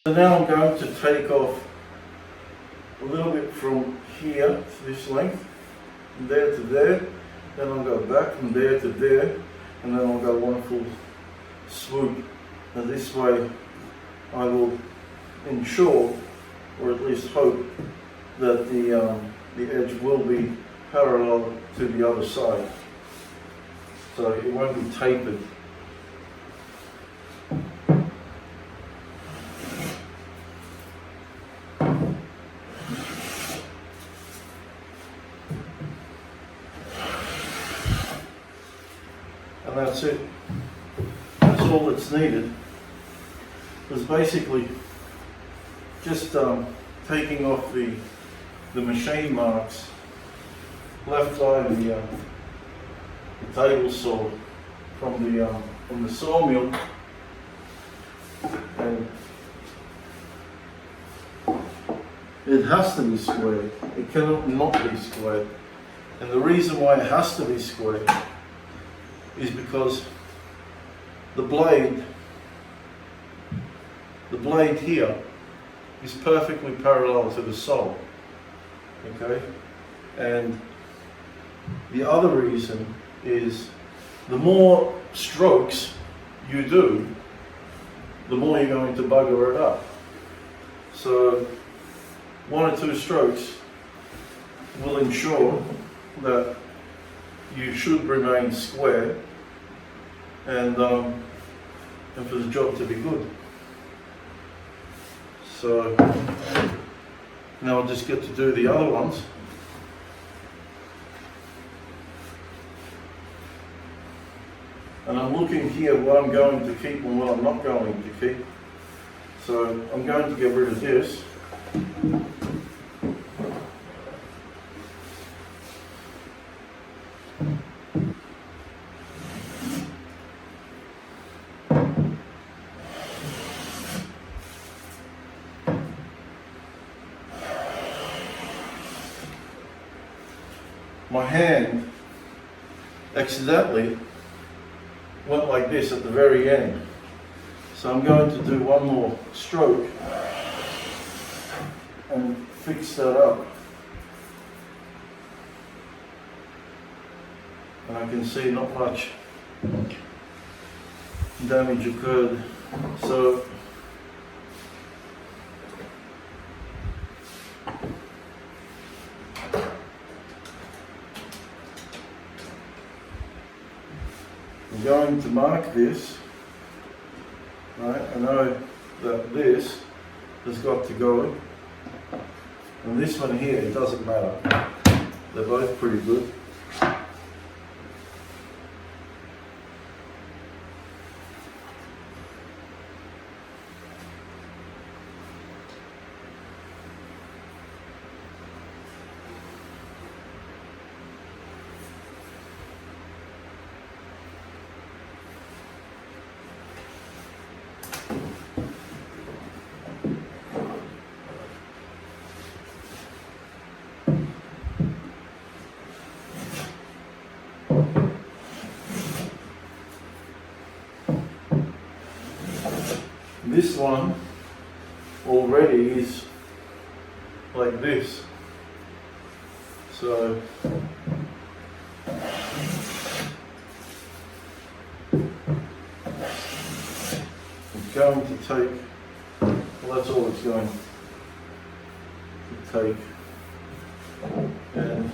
So now I'm going to take off a little bit from here to this length, from there to there, then I'll go back from there to there, and then I'll go one full swoop. And this way I will ensure, or at least hope, that the edge will be parallel to the other side, so it won't be tapered. And that's it. That's all that's needed. It's basically just taking off the machine marks left by the table saw from the sawmill, and it has to be squared. It cannot not be squared. And the reason why it has to be squared is because the blade here is perfectly parallel to the sole. Okay? And the other reason is the more strokes you do, the more you're going to bugger it up. So 1 or 2 strokes will ensure that you should remain square and for the job to be good. So now I'll just get to do the other ones. And I'm looking here what I'm going to keep and what I'm not going to keep. So I'm going to get rid of this. My hand accidentally went like this at the very end. So I'm going to do one more stroke and fix that up. And I can see not much damage occurred. So I'm going to mark this, right? I know that this has got to go, and this one here, it doesn't matter. They're both pretty good. This one already is like this, so I'm going to take, well, that's all it's going to take, and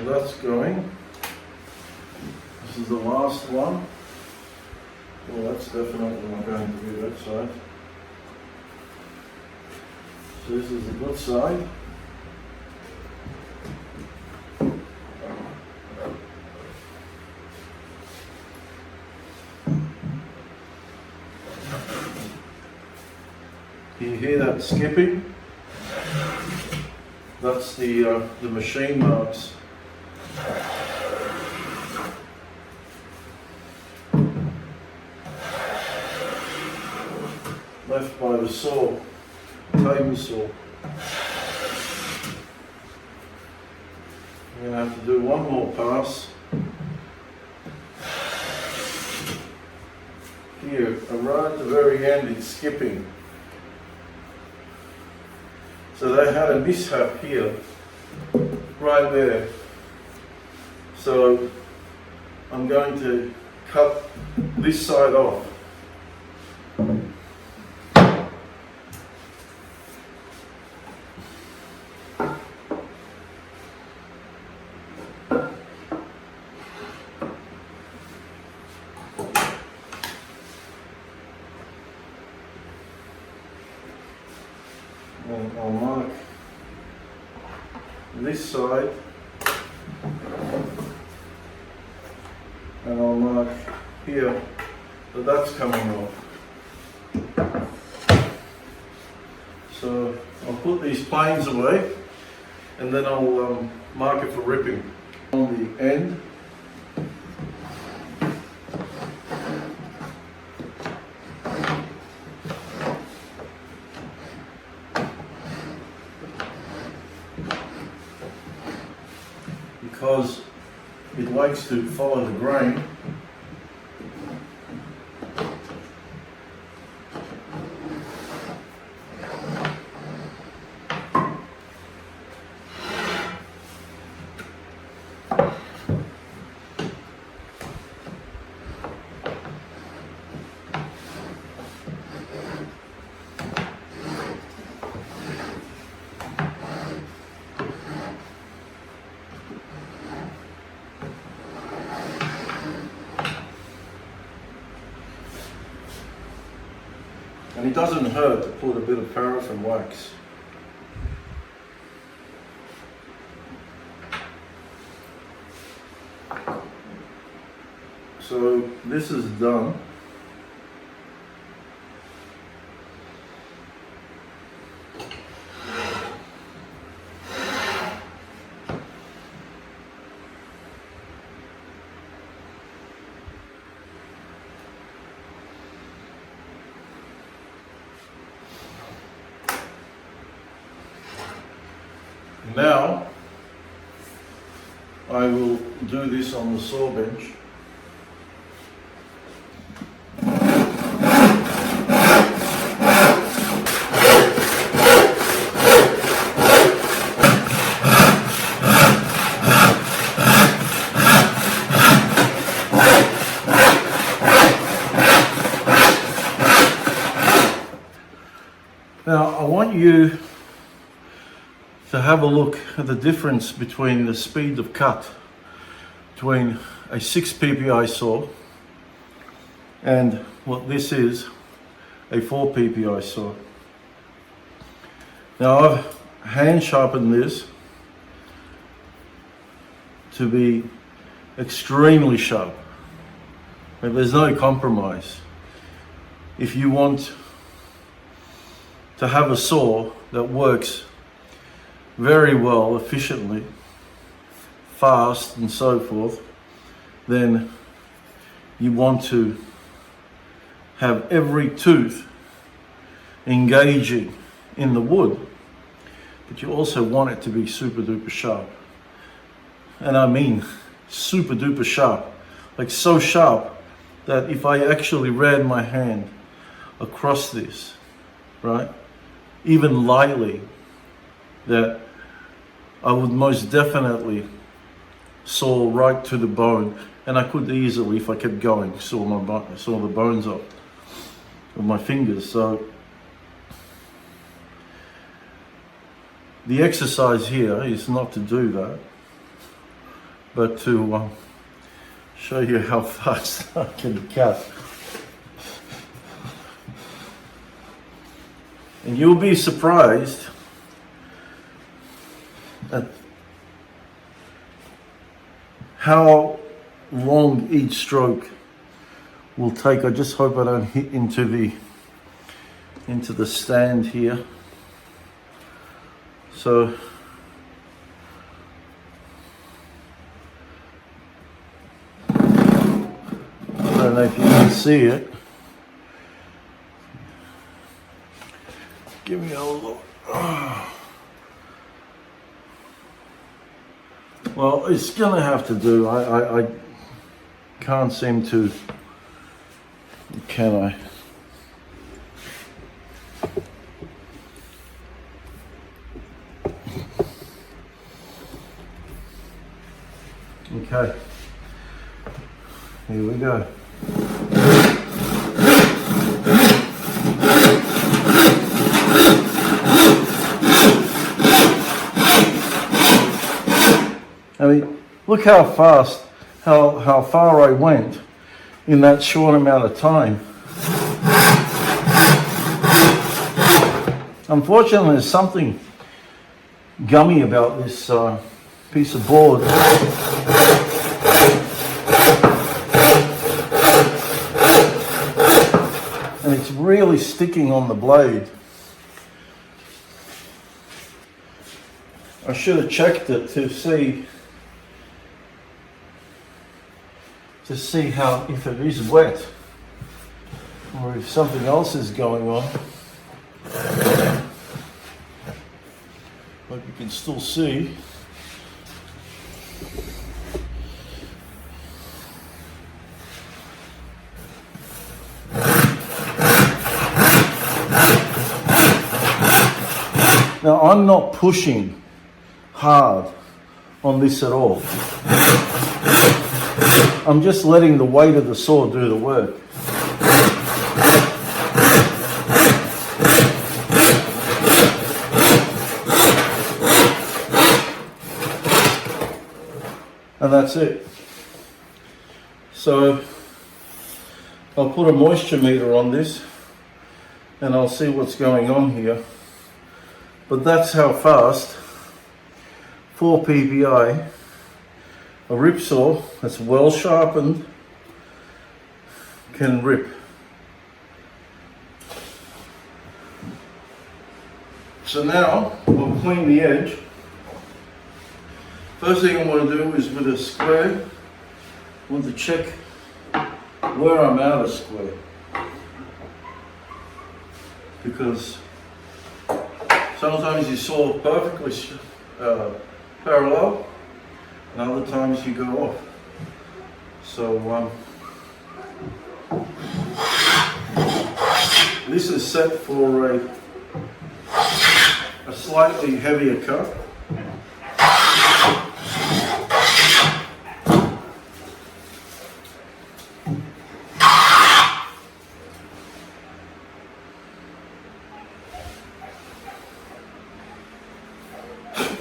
that's going. This is the last one. Well, that's definitely not going to be that side. So this is the good side. Can you hear that skipping? That's the machine marks. left by the saw, table saw. I'm going to have to do one more pass. Here, and right at the very end it's skipping. So they had a mishap here, right there. So I'm going to cut this side off. And I'll mark this side, and I'll mark here that that's coming off. So I'll put these planes away, and then I'll mark it for ripping. On the end, because it likes to follow the grain. And it doesn't hurt to put a bit of paraffin wax. So this is done. Now, I will do this on the saw bench. Now, I want you to have a look at the difference between the speed of cut between a 6 ppi saw and what this is, a 4 ppi saw. Now I've hand sharpened this to be extremely sharp, but there's no compromise. If you want to have a saw that works very well, efficiently, fast and so forth, then you want to have every tooth engaging in the wood, but you also want it to be super duper sharp. And I mean super duper sharp, like so sharp that if I actually ran my hand across this, right, even lightly, that I would most definitely saw right to the bone, and I could easily, if I kept going, saw the bones off with my fingers. So the exercise here is not to do that, but to show you how fast I can cut. And you'll be surprised at how long each stroke will take. I just hope I don't hit into the stand here. So I don't know if you can see it. give me a look. Well, it's gonna have to do. I can't seem to. Can I? Okay. Here we go. I mean, look how fast, how far I went in that short amount of time. Unfortunately, there's something gummy about this piece of board. And it's really sticking on the blade. I should have checked it to see how, if it is wet or if something else is going on. But you can still see. Now I'm not pushing hard on this at all. I'm just letting the weight of the saw do the work. And that's it. So I'll put a moisture meter on this and I'll see what's going on here. But that's how fast 4 ppi, a rip saw that's well sharpened, can rip. So now we'll clean the edge. First thing I want to do is with a square, I want to check where I'm out of square. Because sometimes you saw perfectly parallel, and other times you go off. So this is set for a slightly heavier cut.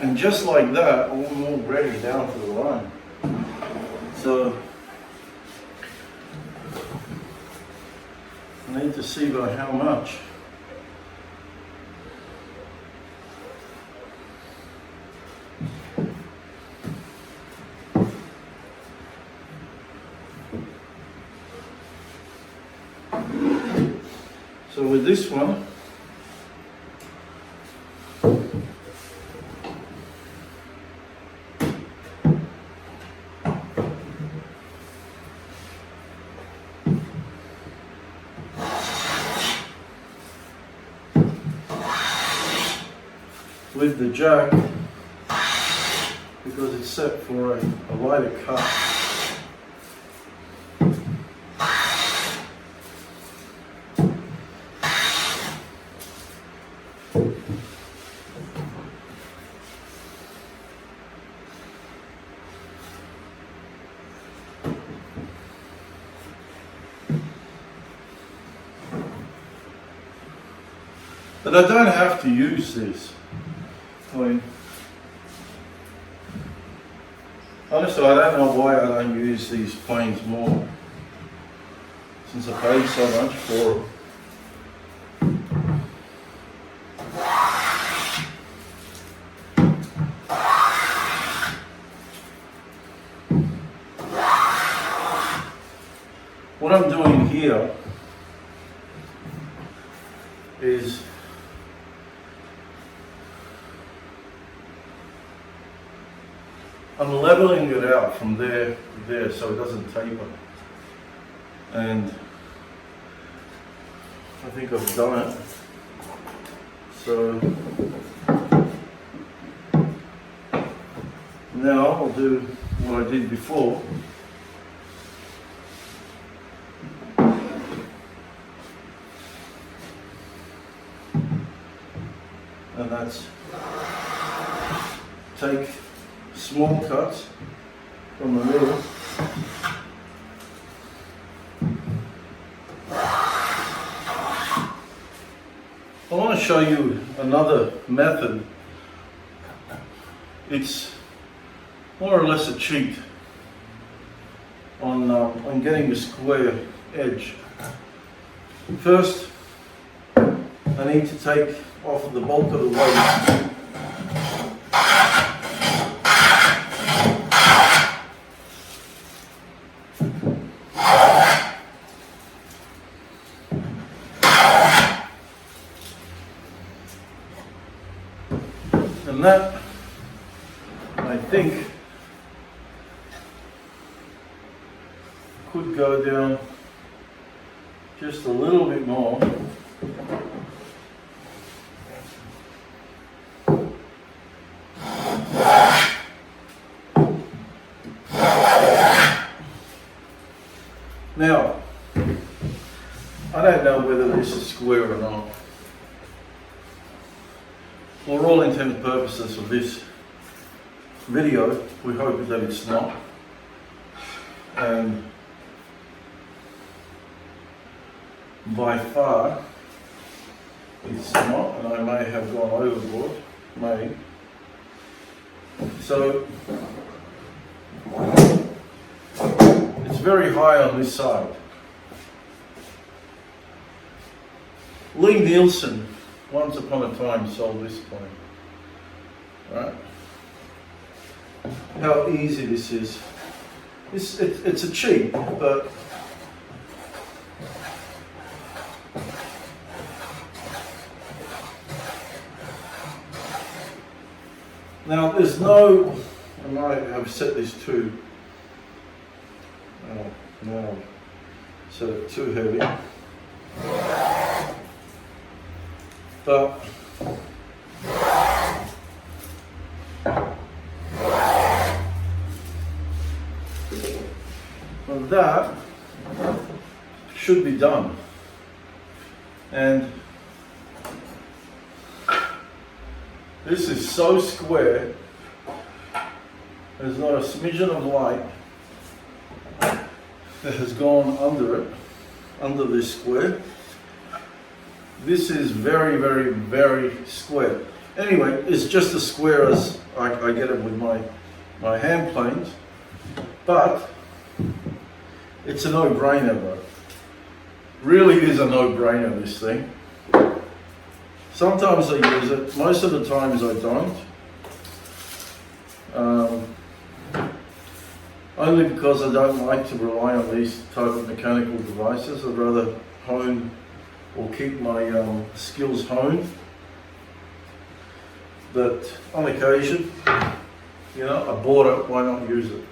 And just like that, I'm already down to the line. So I need to see by how much. So with this one, with the jack, because it's set for a lighter cut. But I don't have to use this. I mean, honestly, I don't know why I don't use these planes more, since I paid so much for them. What I'm doing here is I'm leveling it out from there to there so it doesn't taper. And I think I've done it. So now I'll do what I did before. And that's take small cuts from the middle. I want to show you another method. It's more or less a cheat on getting a square edge. First, I need to take off the bulk of the weight. And that, I think, could go down just a little bit more. Now, I don't know whether this is square or not. For all intents and purposes of this video, we hope that it's not. And by far, it's not, and I may have gone overboard, may. So, it's very high on this side. Lee Nielsen, once upon a time, sold this coin. Right? How easy this is. It's a cheat, but now there's no, I might have set this too, no, set it too heavy, but that should be done. And this is so square, there's not a smidgen of light that has gone under it, under this square. This is very, very, very square. Anyway, it's just as square as I get it with my hand planes, but it's a no-brainer, bro. Really is a no-brainer, this thing. Sometimes I use it, most of the times I don't. Only because I don't like to rely on these type of mechanical devices. I'd rather hone or keep my skills honed. But on occasion, you know, I bought it, why not use it?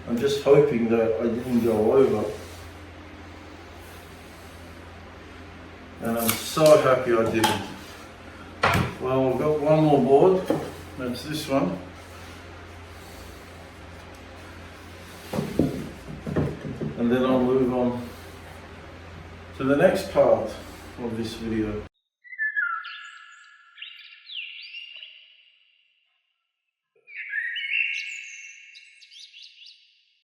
I'm just hoping that I didn't go over. And I'm so happy I didn't. Well, I've got one more board, that's this one. And then I'll move on to the next part of this video.